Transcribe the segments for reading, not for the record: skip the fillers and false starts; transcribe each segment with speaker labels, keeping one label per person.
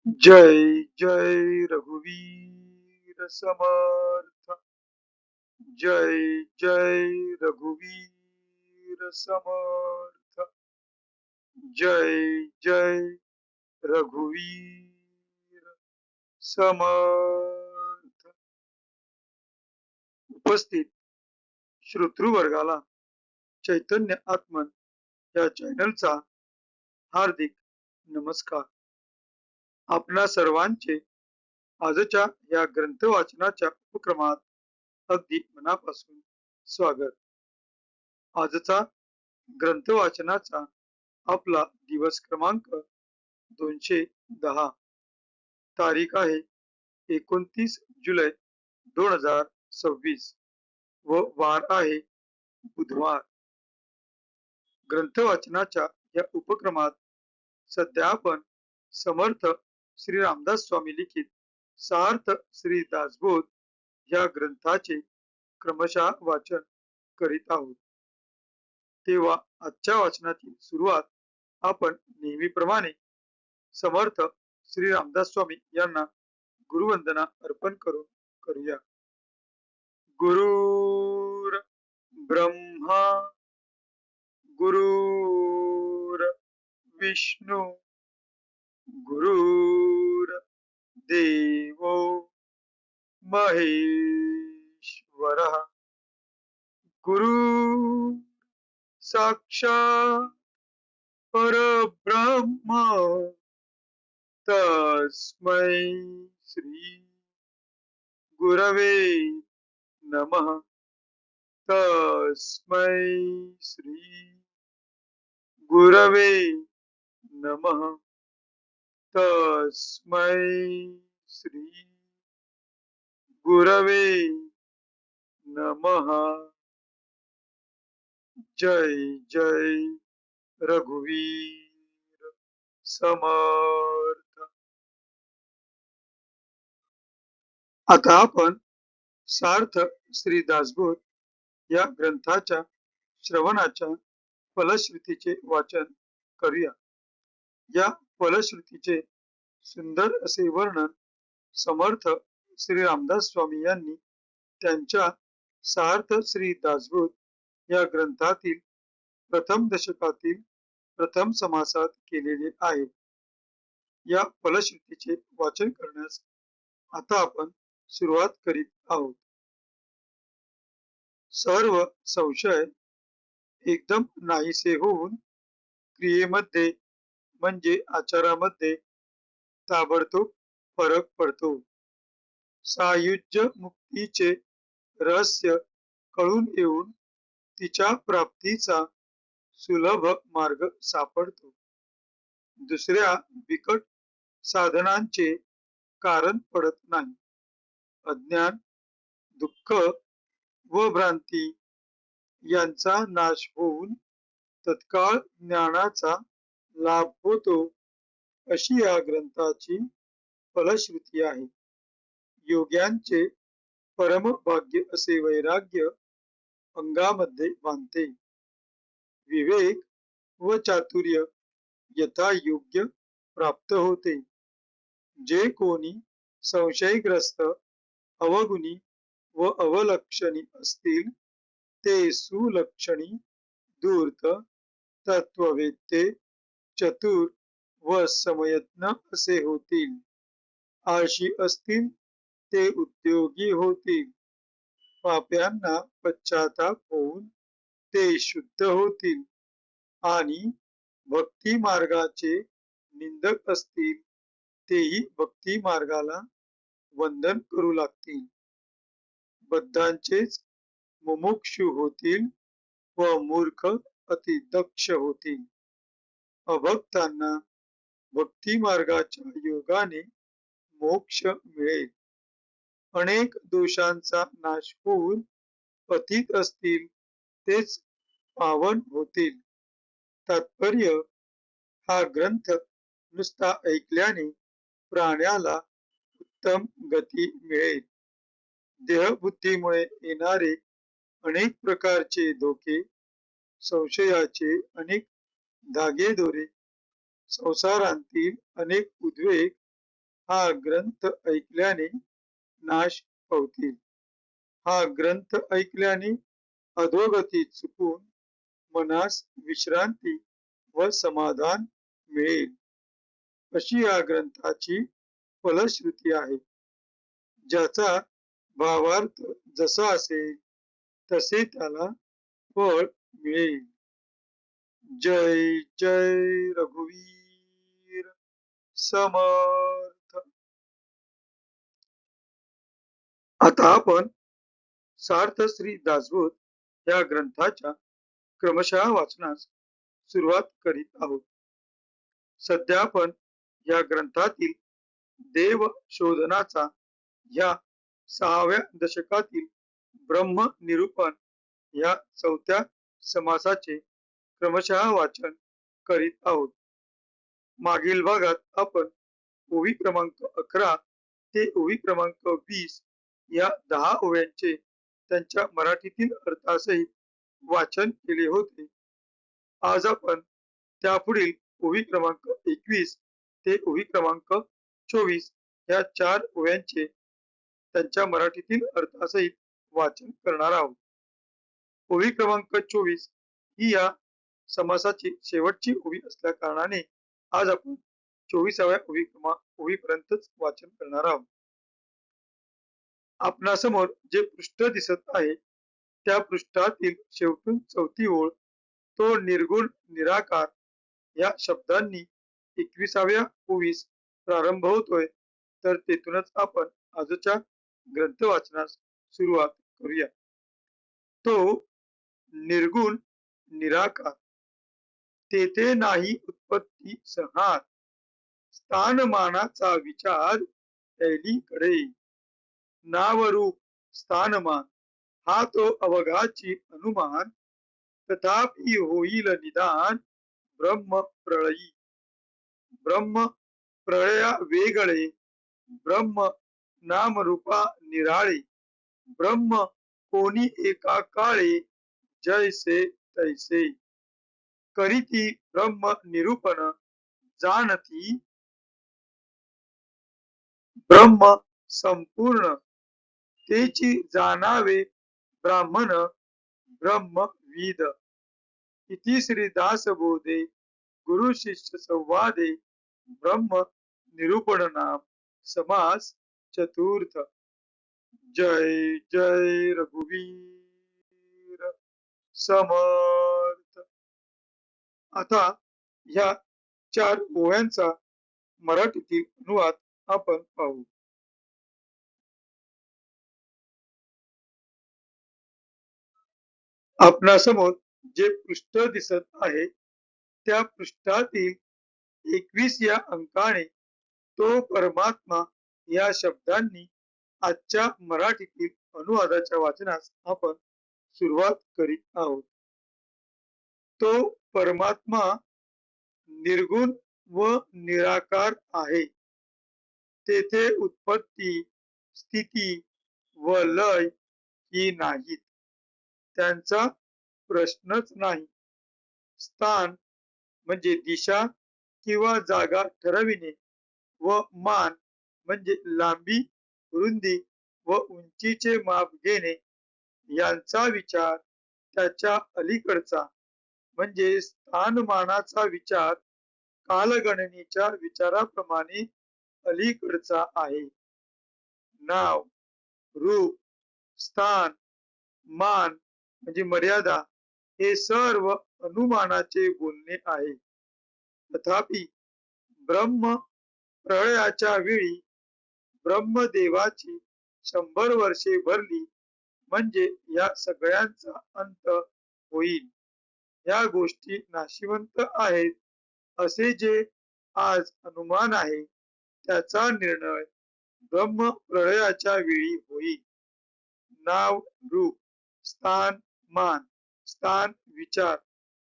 Speaker 1: जय जय रघुवीर समर्थ। जय जय रघुवीर समर्थ। जय जय रघुवीर समर्थ। उपस्थित श्रोतृवर्गाला चैतन्य आत्मन या चॅनलचा हार्दिक नमस्कार। आपणा सर्वांचे आजच्या या ग्रंथ वाचनाच्या उपक्रमात अगदी मनापासून स्वागत। आजचा ग्रंथ वाचनाचा आपला दिवस क्रमांक 210, तारीख आहे 29 जुलै 2026 व वार आहे बुधवार। ग्रंथ वाचनाच्या या उपक्रमात सध्या आपण समर्थ श्री रामदास स्वामी लिखित सार्थ श्री दासबोध या ग्रंथाचे क्रमशः वाचन करीत आहोत। तेव्हा आजच्या वाचनाची सुरुवात आपण नेहमीप्रमाणे समर्थ श्री रामदास स्वामी यांना गुरुवंदना अर्पण करून करूया। गुरुर ब्रह्मा गुरुर विष्णू गुरुर देवो महेश्वरः गुरु साक्षात् परब्रह्म तस्मै श्री गुरवे नमः। तस्मै श्री गुरवे नमः। तस्मै श्री गुरवे नमः। जय जय रघुवीर समर्थ। आता आपण सार्थ श्री दासबोध या ग्रंथाच्या श्रवणाच्या फलश्रुतीचे वाचन करूया। या फलश्रुतीचे सुंदर असे वर्णन समर्थ श्री रामदास स्वामी यांनी त्यांच्या सार्थ श्री दासबोध या ग्रंथातील प्रथम दशकातील प्रथम समासात केलेले आहे। या फलश्रुतीचे वाचन करण्यास आता आपण सुरुवात करीत आहोत। सर्व संशय एकदम नाहीसे होऊन क्रियेमध्ये म्हणजे आचारामध्ये ताबडतोब फरक पडतो। सायुज्य मुक्तीचे रहस्य कळून येऊन तिच्या प्राप्तीचा सुलभ मार्ग सापडतो। दुसऱ्या बिकट साधनांचे कारण पडत नाही। अज्ञान दुःख व भ्रांती यांचा नाश होऊन तत्काळ ज्ञानाचा लाभ होतो, अशी या ग्रंथाची फलश्रुती आहे। योग्यांचे परम भाग्य असे वैराग्य अंगामध्ये बांधते। विवेक व चातुर्य यथा योग्य प्राप्त होते। जे कोणी संशयग्रस्त अवगुणी व अवलक्षणी असतील ते सुलक्षणी धूर्त तत्ववेत्ते चतुर व समयज्ञ असे होतील। आळशी असतील ते उद्योगी होतील। पाप्यांना पश्चाताप होऊन ते शुद्ध होतील आणि भक्ती मार्गाचे निंदक असतील तेही भक्ती मार्गाला वंदन करू लागतील। बद्धांचेच मुमुक्षु होतील व मूर्ख अति दक्ष होतील। अभक्तांना भक्ती मार्गाच्या योगाने मोक्ष मिळेल। अनेक दोषांचा नाश होऊन पतित असतील तेच पावन होतील। तात्पर्य, हा ग्रंथ नुसता ऐकल्याने प्राण्याला उत्तम गती मिळेल। देहबुद्धीमुळे येणारे अनेक प्रकारचे धोके, संशयाचे अनेक धागेदोरे, संसारांतील अनेक उद्वेग हा ग्रंथ ऐकल्याने नाश पावतील. हा ग्रंथ ऐकल्याने अधोगती चुकून मनास विश्रांती व समाधान मिळेल, अशी या ग्रंथाची फलश्रुती आहे. ज्याचा भावार्थ जसा असेल तसे त्याला फळ मिळेल. जय जय रघुवीर समर्थ. आता आपण सार्थ श्री दासबोध या ग्रंथाच्या क्रमशः वाचनास सुरुवात करीत आहोत. सध्या आपण या ग्रंथातील देव शोधनाचा या 6व्या दशकातील ब्रह्म निरूपण या 4थ्या समासाचे क्रमशः वाचन करीत आहोत. मागील भागात आपण ओवी क्रमांक 11 ते ओवी क्रमांक 20 या 10 ओव्यांचे त्यांच्या मराठीतील अर्थासहित वाचन केले होते. आज आपण त्यापुढील ओवी क्रमांक 21 ते ओवी क्रमांक 24 या 4 ओव्यांचे त्यांच्या मराठीतील अर्थासहित वाचन करणार आहोत. ओवी क्रमांक 24 ही या समासाची शेवटची ओवी असल्या कारणाने आज आपण 24व्या ओवीपर्यंतच वाचन करणार आहोत. आपणासमोर जे पृष्ठ दिसत आहे त्या पृष्ठातील शेवटून 4थी ओळ तो निर्गुण निराकार या शब्दांनी 21व्या ओवीस प्रारंभ होतोय, तर तेथूनच आपण आजच्या ग्रंथ वाचनास सुरुवात करूया. तो निर्गुण निराकार, तेथे नाही उत्पत्ती संहार, स्थानमानाचा विचार कैलीकडे. नावरूप स्थानमान हा तो अवघाची अनुमान, तथापि होईल निदान ब्रह्म प्रळयी. ब्रह्म प्रळया वेगळे, ब्रह्म नामरूपा निराळे, ब्रह्म कोणी एका काळे, जैसे तैसे. करीती ब्रह्म निरूपण, जाणती ब्रह्म संपूर्ण, तेची जाणावे ब्राह्मण ब्रह्मविद. इति श्री दासबोधे गुरु शिष्य संवादे ब्रह्म निरूपण नाम समास चतुर्थ. जय जय रघुवीर समर्थ. आता ह्या 4 ओव्यांचा मराठीतील अनुवाद आपण पाहू. आपणासमोर जे पृष्ठ दिसत आहे त्या पृष्ठातील 21 या अंकाने तो परमात्मा या शब्दांनी आजच्या मराठीतील अनुवादाच्या वाचनास आपण सुरुवात करीत आहोत. तो परमात्मा निर्गुण व निराकार आहे. तेथे उत्पत्ती, स्थिती व लय ही नाहीत. त्यांचा प्रश्नच नाही. स्थान म्हणजे दिशा किंवा जागा ठरविणे व मान म्हणजे लांबी, रुंदी व उंचीचे माप घेणे यांचा विचार त्याच्या अलीकडचा म्हणजे स्थानमानाचा विचार कालगणनेच्या विचाराप्रमाणे अलीकडचा आहे. नाव, रूप, स्थान, मान म्हणजे मर्यादा हे सर्व अनुमानाचे बोलणे आहे. तथापि ब्रह्म प्रळयाच्या वेळी ब्रह्मदेवाची 100 वर्षे भरली म्हणजे या सगळ्यांचा अंत होईल. या गोष्टी नाशिवंत आहेत असे जे आज अनुमान आहे त्याचा निर्णय ब्रह्म प्रळयाच्या वेळी होईल. नाव, रूप, स्थान, मान, स्थान विचार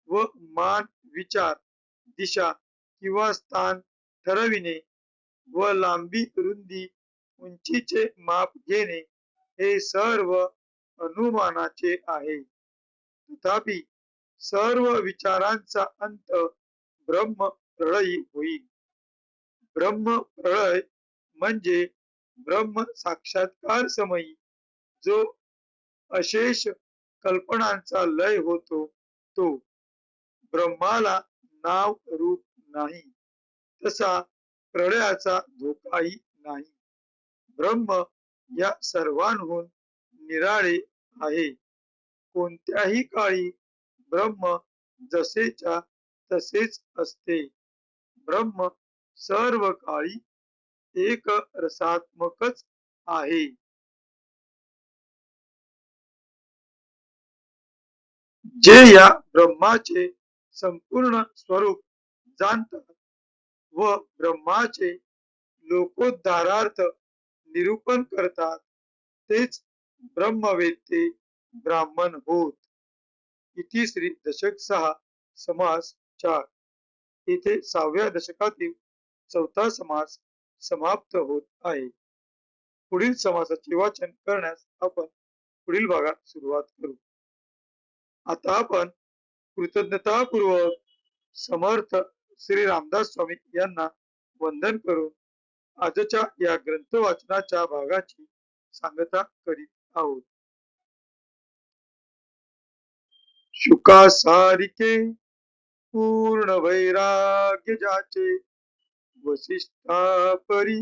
Speaker 1: व मान विचार, दिशा किंवा स्थान ठरविणे व लांबी, रुंदी, उंचीचे माप घेणे हे सर्व अनुमानाचे आहे. तथापि सर्व विचारांचा अंत ब्रह्म प्रळयी होईल. ब्रह्म प्रळय म्हणजे ब्रह्म साक्षात्कार समयी जो अशेष कल्पनांचा लय होतो तो. ब्रह्माला नाव रूप नाही, तसा प्रलयाचा धोकाही नाही. ब्रह्म या सर्वांहून निराळे आहे. कोणत्याही काळी ब्रह्म जसेच्या तसेच असते. ब्रह्म सर्व काळी एक रसात्मकच आहे. जे या ब्रह्माचे संपूर्ण स्वरूप जाणतात व ब्रह्माचे लोकोद्धारार्थ निरूपण करतात तेच ब्रह्मवेत्ते ब्राह्मण होत. इति श्री दशक 6 समास 4. इथे 6व्या दशकातील 4था समास समाप्त होत आहे. पुढील समासाचे वाचन करण्यास आपण पुढील भागात सुरुवात करू. आता आपण कृतज्ञतापूर्वक समर्थ श्री रामदास स्वामी यांना वंदन करून आजच्या या ग्रंथ वाचनाच्या भागाची सांगता करीत आहोत. शुकासारिके पूर्ण वैराग्य जाचे वसिष्ठा परी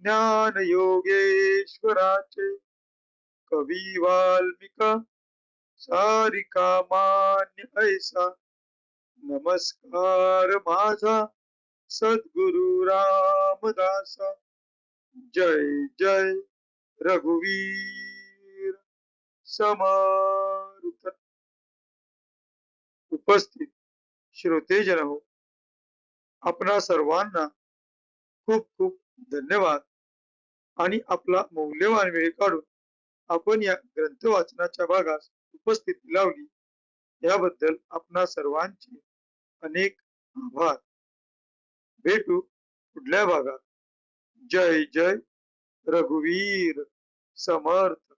Speaker 1: ज्ञान योगेश्वराचे कवी वाल्मिका सारिका मान्य ऐसा नमस्कार माझा सद्गुरु रामदासा. जय जय रघुवीर समर्थ. उपस्थित श्रोतेजन हो, आपणा सर्वांना खूप खूप धन्यवाद आणि आपला मौल्यवान वेळ काढून आपण या ग्रंथ वाचनाच्या भागास उपस्थिती लावली याबद्दल आपणा सर्वांचे अनेक आभार. भेटू पुढल्या भागात. जय जय रघुवीर समर्थ.